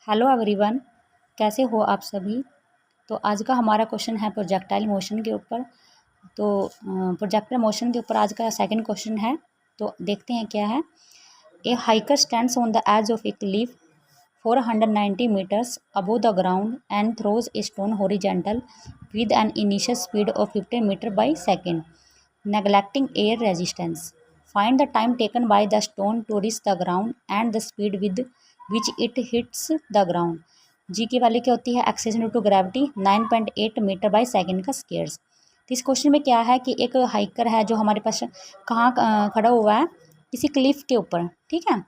Hello everyone, कैसे हो आप सभी। तो आज का हमारा क्वेश्चन है प्रोजेक्टाइल मोशन के ऊपर। तो प्रोजेक्टाइल मोशन के ऊपर आज का सेकंड क्वेश्चन है। तो देखते हैं क्या है। A hiker stands on the edge of a cliff 490 meters above the ground and throws a stone horizontal with an initial speed of 15 meters by second, neglecting air resistance. Find the time taken by the stone to reach the ground and the speed with which it hits the ground. G की value क्या होती है? Acceleration due to gravity 9.8 metre by second का squares. तो इस question में क्या है कि एक हाइकर है जो हमारे पास कहाँ खड़ा हुआ है, किसी क्लिफ के ऊपर, ठीक है।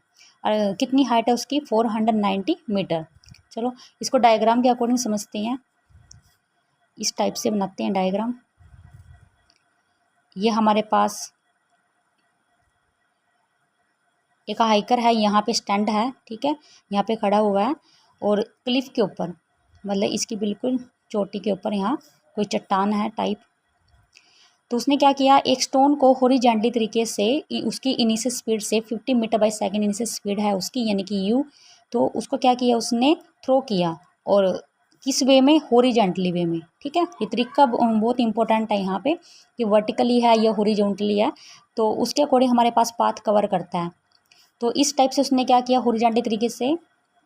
और कितनी हाइट है उसकी? 490 मीटर। चलो इसको डायग्राम के अकॉर्डिंग समझते हैं। इस टाइप से बनाते हैं डायग्राम। ये हमारे पास एक हाइकर है, यहाँ पे स्टैंड है, ठीक है, यहाँ पे खड़ा हुआ है और क्लिफ के ऊपर, मतलब इसकी बिल्कुल चोटी के ऊपर यहाँ कोई चट्टान है टाइप। तो उसने क्या किया, एक स्टोन को हॉरिजॉन्टली तरीके से उसकी इनिशियल स्पीड से 50 metre by second initial speed है उसकी, यानी कि यू। तो उसको क्या किया, उसने थ्रो किया, और किस वे में? हॉरिजॉन्टली वे में, ठीक है। ये तरीका बहुत इंपॉर्टेंट है यहाँ पे कि वर्टिकली है या हॉरिजॉन्टली है, तो उसके अकॉर्डिंग हमारे पास पाथ कवर करता है। तो इस टाइप से उसने क्या किया, हॉरिजॉन्टली तरीके से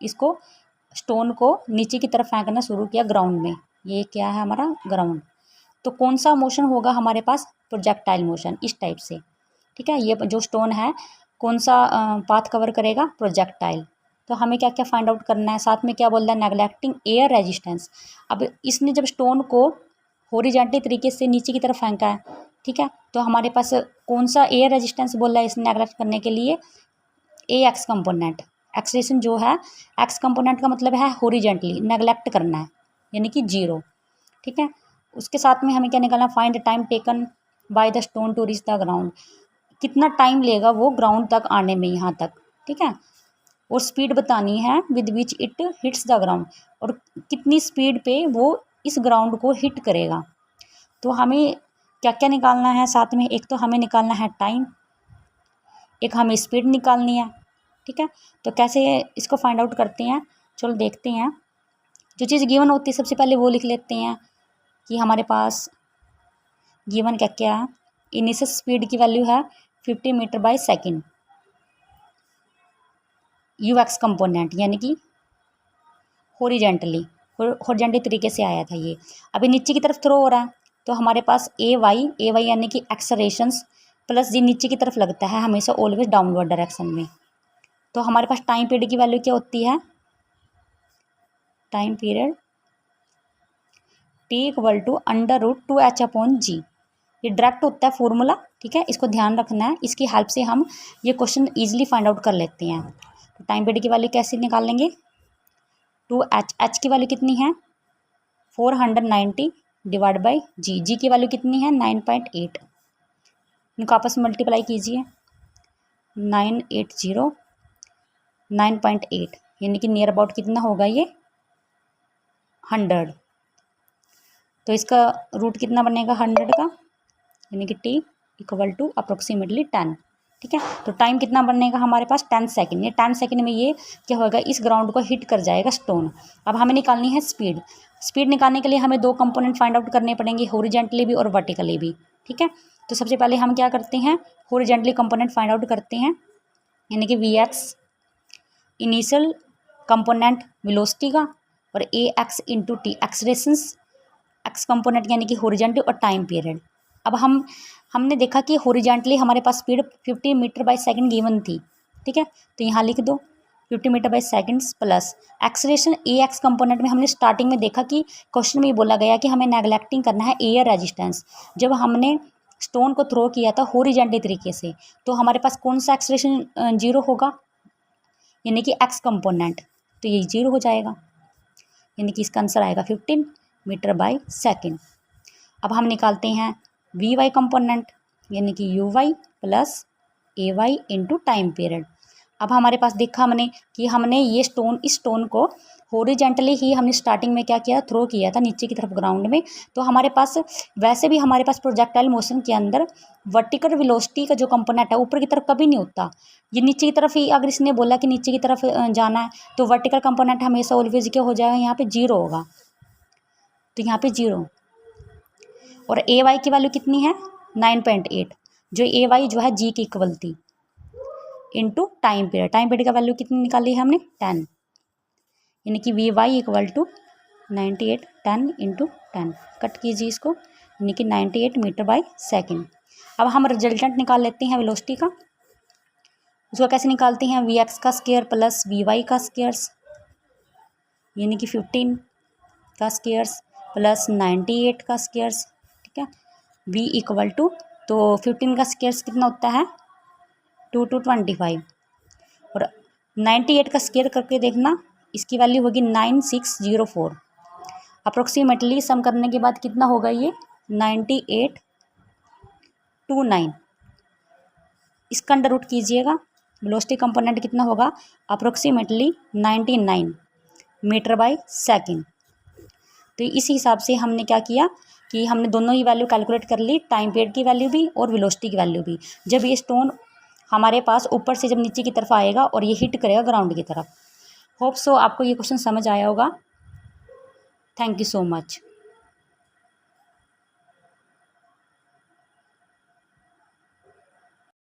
इसको स्टोन को नीचे की तरफ फेंकना शुरू किया ग्राउंड में। ये क्या है हमारा? ग्राउंड। तो कौन सा मोशन होगा हमारे पास? प्रोजेक्टाइल मोशन, इस टाइप से, ठीक है। ये जो स्टोन है कौन सा पाथ कवर करेगा? प्रोजेक्टाइल। तो हमें क्या क्या फाइंड आउट करना है, साथ में क्या बोल रहा है? नेगलेक्टिंग एयर रेजिस्टेंस। अब इसने जब स्टोन को हॉरिजॉन्टली तरीके से नीचे की तरफ फेंका है, ठीक है, तो हमारे पास कौन सा एयर रेजिस्टेंस बोल रहा है इसने नेगलेक्ट करने के लिए? ए एक्स कंपोनेंट। एक्सलेशन जो है एक्स कंपोनेंट का मतलब है हॉरिजॉन्टली, नेगलेक्ट करना है, यानी कि 0, ठीक है। उसके साथ में हमें क्या निकालना? Find the time taken by the stone to reach the ground. कितना टाइम लेगा वो ग्राउंड तक आने में, यहाँ तक, ठीक है। और स्पीड बतानी है with which it hits the ground, और कितनी स्पीड पे वो इस ग्राउंड को हिट करेगा। तो हमें क्या क्या निकालना है साथ में? एक तो हमें निकालना है टाइम, एक हमें स्पीड निकालनी है, ठीक है। तो कैसे इसको फाइंड आउट करते हैं, चलो देखते हैं। जो चीज़ गिवन होती है सबसे पहले वो लिख लेते हैं कि हमारे पास गिवन क्या क्या है। इनिशियल स्पीड की वैल्यू है 50 metre by second, U X component, यानी कि हॉरिजेंटली तरीके से आया था ये। अभी नीचे की तरफ थ्रो हो रहा है, तो हमारे पास ए वाई यानी कि एक्सलेरेशंस प्लस जी नीचे की तरफ लगता है हमेशा ऑलवेज डाउनवर्ड डायरेक्शन में। तो हमारे पास टाइम पीरियड की वैल्यू क्या होती है? Time period T equal to √2h/g। ये डायरेक्ट होता है फॉर्मूला, ठीक है, इसको ध्यान रखना है। इसकी हेल्प से हम ये क्वेश्चन इजीली फाइंड आउट कर लेते हैं। तो टाइम पीरियड की वैल्यू कैसे निकाल लेंगे? 2h की वैल्यू कितनी है? 490 डिवाइड बाई जी की वैल्यू कितनी है? 9.8। इनको आपस में मल्टीप्लाई कीजिए, 980 9.8, यानी कि नियर अबाउट कितना होगा ये? 100। तो इसका रूट कितना बनेगा 100 का, यानी कि टी इक्वल टू अप्रोक्सीमेटली 10, ठीक है। तो टाइम कितना बनेगा हमारे पास? 10 सेकेंड। ये 10 सेकेंड में ये क्या होगा, इस ग्राउंड को हिट कर जाएगा स्टोन। अब हमें निकालनी है स्पीड। स्पीड निकालने के लिए हमें 2 कंपोनेंट फाइंड आउट करने पड़ेंगे, हॉरिजॉन्टली भी और वर्टिकली भी, ठीक है। तो सबसे पहले हम क्या करते हैं, हॉरिजॉन्टली कंपोनेंट फाइंड आउट करते हैं, यानी कि v x initial component velocity का, और a x into t accelerations, x component यानी कि हॉरिजॉन्टली, और टाइम पीरियड। अब हमने देखा कि हॉरिजॉन्टली हमारे पास speed 50 metre by second given थी, ठीक है। तो यहाँ लिख दो 50 metre by seconds plus acceleration a x component में हमने स्टार्टिंग में देखा कि क्वेश्चन में ये बोला गया कि हमें नेगलेक्टिंग करना है एयर रेजिस्टेंस। जब हमने स्टोन को थ्रो किया था हॉरिजॉन्टली तरीके से, तो हमारे पास कौन सा एक्सलेरेशन 0 होगा, यानी कि एक्स कंपोनेंट, तो ये 0 हो जाएगा, यानी कि इसका आंसर आएगा 15 मीटर बाय सेकेंड। अब हम निकालते हैं वी वाई कंपोनेंट, यानी कि U Y plus A Y into time period. अब हमारे पास देखा हमने कि हमने ये स्टोन, इस स्टोन को हॉरिजेंटली ही हमने स्टार्टिंग में क्या किया, थ्रो किया था नीचे की तरफ ग्राउंड में। तो हमारे पास वैसे भी हमारे पास प्रोजेक्टाइल मोशन के अंदर वर्टिकल वेलोसिटी का जो कंपोनेंट है ऊपर की तरफ कभी नहीं होता, ये नीचे की तरफ ही। अगर इसने बोला कि नीचे की तरफ जाना है तो वर्टिकल कंपोनेंट हमेशा ऑलवेज क्या हो जाएगा, यहाँ पे 0 होगा। तो यहाँ पे 0 और ए वाई की वैल्यू कितनी है 9.8, जो ए वाई जो है जी की इक्वल थी into time period. Time period का वैल्यू कितनी निकाली है हमने 10, यानी कि V Y equal to 98 10 into 10। Cut कीजिए इसको, यानी कि 98 मीटर बाय सेकेंड। अब हम रिजल्टेंट निकाल लेते हैं वेलोसिटी का। उसको कैसे निकालते हैं, वी एक्स का स्क्वायर प्लस वी वाई का स्क्वायर्स, यानी कि 15 का स्क्वायर्स प्लस 98 का स्क्वायर्स। ठीक है, v इक्वल टू, तो 15 का स्क्वायर्स कितना होता है 2 to 25 और 98 का स्क्वायर करके देखना, इसकी वैल्यू होगी 9604। अप्रोक्सीमेटली सम करने के बाद कितना होगा ये 9829। इसका अंडर रूट कीजिएगा, वेलोसिटी कंपोनेंट कितना होगा अप्रोक्सीमेटली 99 मीटर बाय सेकेंड। तो इस हिसाब से हमने क्या किया कि हमने दोनों ही वैल्यू कैलकुलेट कर ली, टाइम पीरियड की वैल्यू भी और वेलोसिटी की वैल्यू भी, जब ये स्टोन हमारे पास ऊपर से जब नीचे की तरफ आएगा और ये हिट करेगा ग्राउंड की तरफ। होप सो आपको ये क्वेश्चन समझ आया होगा। Thank you so much.